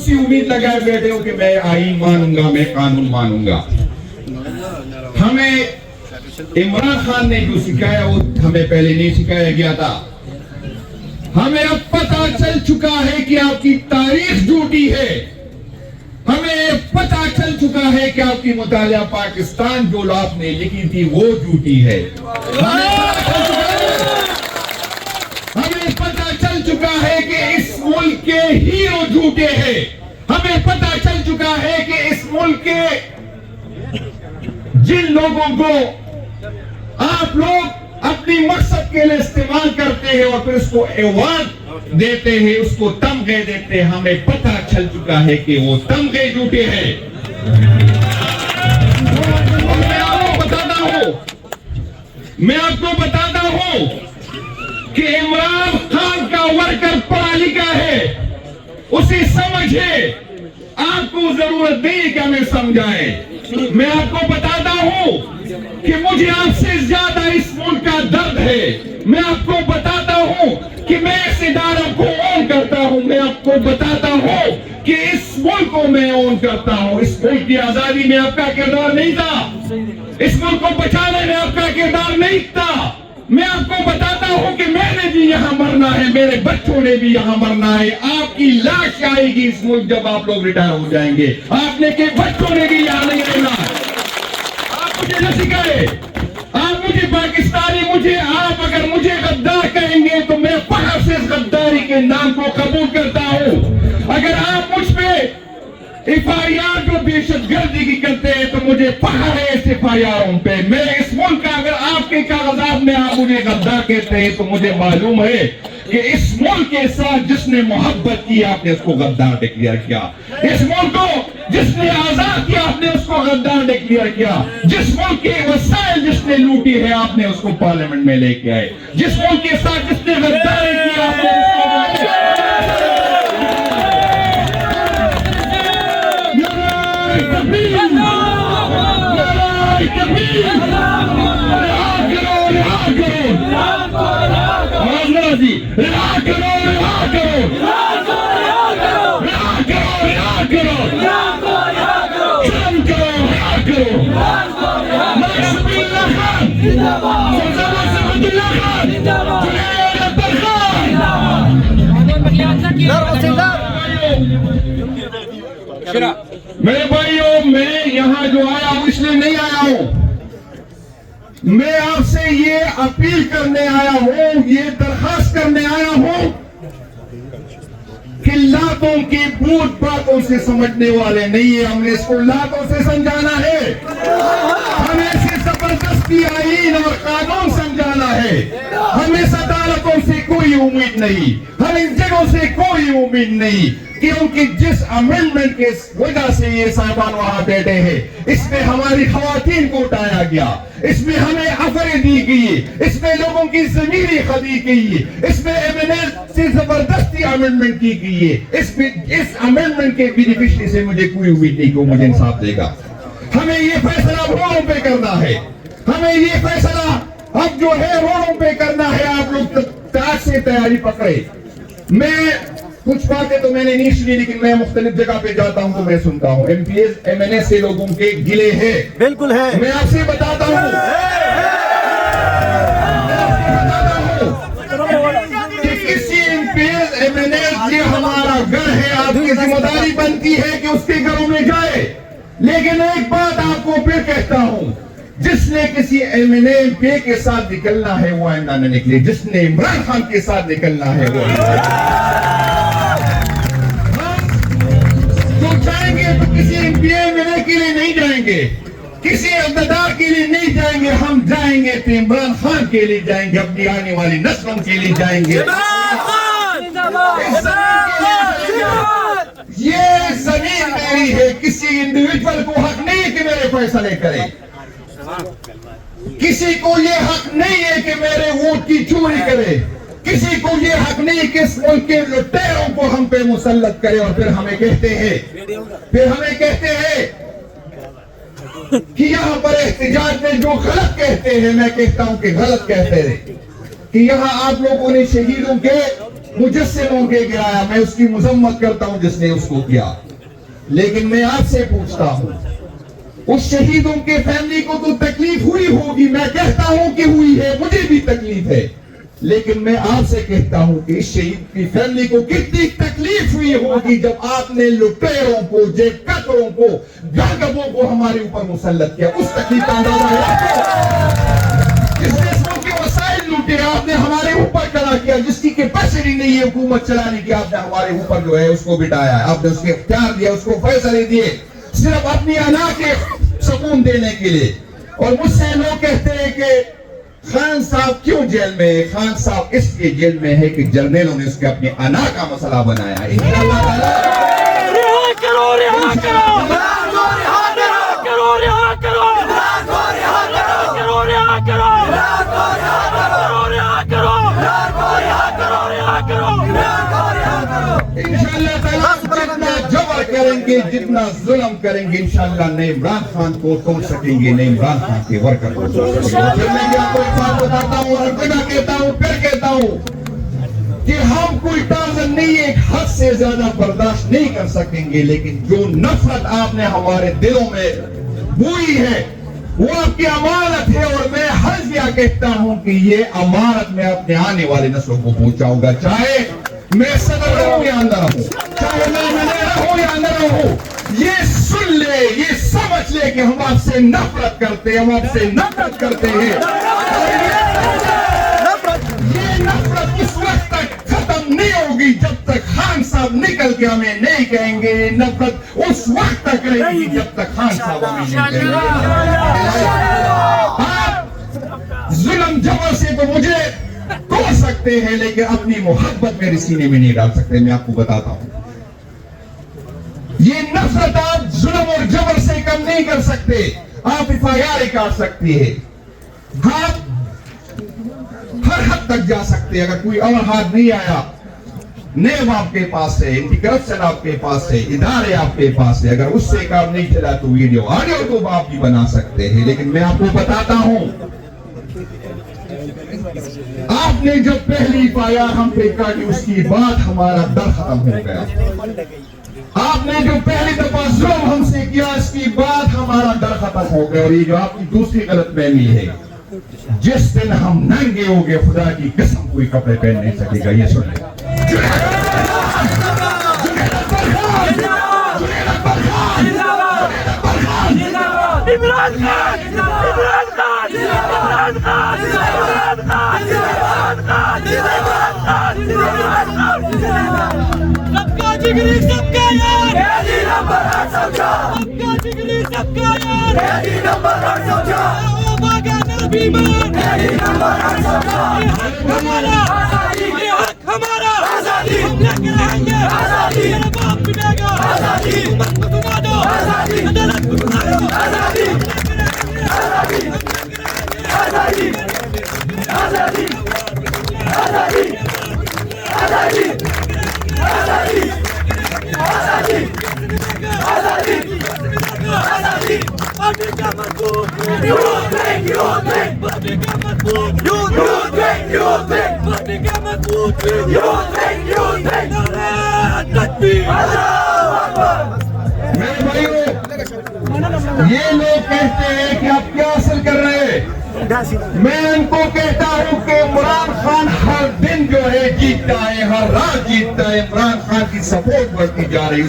सी उम्मीद लगाए बैठे हो कि मैं आईन मानूंगा, मैं कानून मानूंगा। हमें इमरान खान ने जो सिखाया वो हमें पहले नहीं सिखाया गया था। हमें अब पता चल चुका है कि आपकी तारीख झूठी है। हमें पता चल चुका है कि आपकी मुतालिया पाकिस्तान जो आपने लिखी थी वो झूठी है। हमें पता चल चुका है कि इस मुल्क के हीरो झूठे हैं। हमें पता चल चुका है कि इस मुल्क के जिन लोगों को आप लोग अपनी मकसद के लिए इस्तेमाल करते हैं और फिर उसको अवार्ड देते हैं, उसको तमगे देते हैं, हमें पता चल चुका है कि वो तमगे झूठे हैं। और मैं आपको बताता हूं कि इमरान खान का वर्कर पढ़ा लिखा है, उसे समझ है। आपको जरूरत नहीं है कि हमें समझाएं। मैं आपको बताता हूं कि मुझे आपसे ज्यादा इस मुल्क का दर्द है। मैं आपको बताता हूं कि मैं इस इदारे को ओन करता हूं। मैं आपको बताता हूं कि इस मुल्क को मैं ओन करता हूं। इस मुल्क की आजादी में आपका किरदार नहीं था, इस मुल्क को बचाने में आपका किरदार नहीं था। मैं आपको बताता हूं कि मैंने भी यहां मरना है, मेरे बच्चों ने भी यहां मरना है। आपकी लाश आएगी इस मुल्क जब आप लोग रिटायर हो जाएंगे। आपने के बच्चों ने भी यहां नहीं रहना। आप मुझे न सिखाए, आप मुझे पाकिस्तानी, मुझे आप अगर मुझे गद्दार कहेंगे तो मैं फख्र से इस गद्दारी के नाम को कबूल करता हूं। अगर आप मुझ पे FIR जो दहशतगर्दी की करते हैं तो मुझे फख्र है इस FIR पे। मैं इस मुल्क का अगर आपके कागजात में आप मुझे गद्दार कहते हैं तो मुझे मालूम है कि इस मुल्क के साथ जिसने मोहब्बत की आपने उसको गद्दार डिक्लेयर किया। इस मुल्क को जिसने आजाद किया आपने उसको गद्दार डिक्लेयर किया। जिस मुल्क के वसाइल जिसने लूटी है आपने उसको पार्लियामेंट में लेके आए। जिस मुल्क के साथ जिसने गद्दारी की आपने उसको मेरे भाइयों, मैं यहाँ जो आया हूँ इसलिए नहीं आया हूँ। मैं आपसे ये अपील करने आया हूँ, ये दरखास्त करने आया हूँ कि लातों की भूत बातों से समझने वाले नहीं है। हमने इसको लातों से समझाना है, हमें इसे जबरदस्ती आईन और कानून समझाना है। हमें इस अदालतों से कोई उम्मीद नहीं, हमें इन जगहों से कोई उम्मीद नहीं, क्योंकि जिस अमेंडमेंट के वजह से ये साहबान वहां बैठे हैं इसमें हमारी खवातीन को उठाया गया, इसमें हमें अफरे दी गई, इसमें लोगों की जमीनी खदी गई, इसमें एमएनए से जबरदस्ती अमेंडमेंट की गई है। इस अमेंडमेंट के बेनिफिशियरी से मुझे कोई उम्मीद नहीं कि मुझे इंसाफ देगा। हमें ये फैसला रोडों पे करना है, हमें ये फैसला अब जो है रोडों पे करना है। आप लोग आज से तैयारी पकड़े। मैं कुछ बातें तो मैंने नहीं सुनी, लेकिन मैं मुख्तलिफ जगह पे जाता हूं तो मैं सुनता हूं MPs MNA से लोगों के गिले हैं। बिल्कुल है। मैं आपसे बताता हूं कि किसी MPs MNA ये हमारा घर है, आपकी जिम्मेदारी बनती है कि उसके घरों में जाए। लेकिन एक बात आपको फिर कहता हूं, जिसने किसी MNA MP के साथ निकलना है वो आइंदा न निकले, जिसने इमरान खान के साथ निकलना है वो जाएंगे तो किसी MPA के लिए नहीं जाएंगे, किसी इक़्तिदार के लिए नहीं जाएंगे। हम जाएंगे तो इमरान खान के लिए जाएंगे, अपनी आने वाली नस्लों के लिए जाएंगे। ये जमीन मेरी है, किसी इंडिविजुअल को हक नहीं है कि मेरे फैसले करे। किसी को ये हक नहीं है कि मेरे वोट की चोरी करे। किसी को ये हक नहीं कि इस मुल्क के लुटेरों को हम पे मुसल्लत करे और फिर हमें कहते हैं कि यहाँ पर एहतिजाज में जो गलत कहते हैं, मैं कहता हूँ कि गलत कहते हैं कि यहाँ आप लोगों ने शहीदों के मुजस्सिमों के गिराया, मैं उसकी मजम्मत करता हूं जिसने उसको किया। लेकिन मैं आपसे पूछता हूं, उस शहीदों के फैमिली को तो तकलीफ हुई होगी, मैं कहता हूं कि हुई है, मुझे भी तकलीफ है, लेकिन मैं आपसे कहता हूं कि इस शहीद की फैमिली को कितनी तकलीफ हुई होगी जब आपने लुटेरों को, जेबकतरों को, गागबों को हमारे ऊपर मुसल्लत किया। उस तकलीफ का अंदाजा है आपको? जिस देशों के वसाइल लूटे आपने हमारे ऊपर खड़ा किया, जिसकी कैपेसिटी नहीं है हुकूमत चलाने की, आपने हमारे ऊपर जो है उसको बिठाया, आपने उसके इख्तियार दिया, उसको फैसले दिए सिर्फ अपनी अना के सुकून देने के लिए। और मुझसे लोग कहते हैं कि खान साहब क्यों जेल में है? खान साहब इसलिए जेल में है कि जर्नलों ने उसके अपने अना का मसला बनाया है। जितना जबर करेंगे, जितना जुल्म करेंगे, इंशाअल्लाह नए इमरान खान को तोड़ सकेंगे, नए इमरान खान के वर्कर को तोड़ सकेंगे। फिर मैं आपको एक बात बताता हूँ और फिर कहता हूँ, फिर कहता हूँ कि हम कोई टार्जन नहीं, एक हद से ज्यादा बर्दाश्त नहीं कर सकेंगे, लेकिन जो नफरत आपने हमारे दिलों में बोई है वो आपकी अमानत है। और मैं हल्फिया कहता हूं कि ये अमानत मैं अपने आने वाले नस्लों को पहुंचाऊंगा, चाहे मैं सदर रहूं या अंदर रहूं, चाहे मैं रहूं या अंदर रहूं। ये सुन ले, ये समझ ले कि हम आपसे नफरत करते हैं, हम आपसे नफरत करते हैं। ये नफरत इस वक्त तक खत्म नहीं होगी जब तक खान साहब निकल के हमें नहीं कहेंगे। नफरत उस वक्त तक रहेगी जब तक खान साहब हमें नहीं कहेंगे। आप जुल्म जबर से तो मुझे तोड़ सकते हैं, लेकिन अपनी मोहब्बत मेरे सीने में नहीं डाल सकते। मैं आपको बताता हूं, ये नफरत आप जुल्म और जबर से कम नहीं कर सकते। आप एफआईआर काट सकते हैं, आप हर हद तक जा सकते हैं। अगर कोई और हाथ नहीं आया, नेम आपके पास है, एंटी करप्शन आपके पास है, इदारे आपके पास है, अगर उससे काम नहीं चला तो वीडियो ऑडियो तो आप भी बना सकते हैं। लेकिन मैं आपको बताता हूं, आपने जब पहली पाया हम पे काटी, उसकी बात हमारा डर खत्म हो गया। आपने जो पहली दफा जुल्म हमसे किया, इसकी बात हमारा डर खत्म हो गया। और ये जो आपकी दूसरी गलतफहमी है, जिस दिन हम नंगे हो गए, खुदा की कसम कोई कपड़े पहन नहीं सकेगा। ये सुन ले, इमरान खान, इमरान खान, इमरान खान, इमरान खान, इमरान खान, इमरान खान, इमरान खान। सबका जिगरी सबका यार, हेडी नंबर 8 सबका। सबका जिगरी सबका यार, हेडी नंबर 8 सबका। ओ बागा नबी मान, हेडी नंबर 8 सबका। ये हक हमारा आजादी, ये हक हमारा आजादी, हम लेके रहेंगे आजादी। मेरा बाप पिटेगा आजादी, हुकूमत को सुना दो आजादी, अदालत को सुना दो आजादी, आजादी, आजादी, आजादी, आजादी, आजादी, आजादी, आजादी, आजादी, आजादी। पार्टी का मजबूत, youth bank, youth bank, party का मजबूत, youth bank, youth bank, party का मजबूत, यूथ बैंक, यूथ बैंक। नारे तकबीर, अल्लाहू अकबर। मेरे भाइयों, ये लोग कहते हैं कि आप क्या हासिल कर रहे हैं। मैं इनको कहता हूं कि इमरान खान हर दिन जो है जीतता है, हर रात जीतता है। इमरान खान की सपोर्ट बढ़ती जा रही है।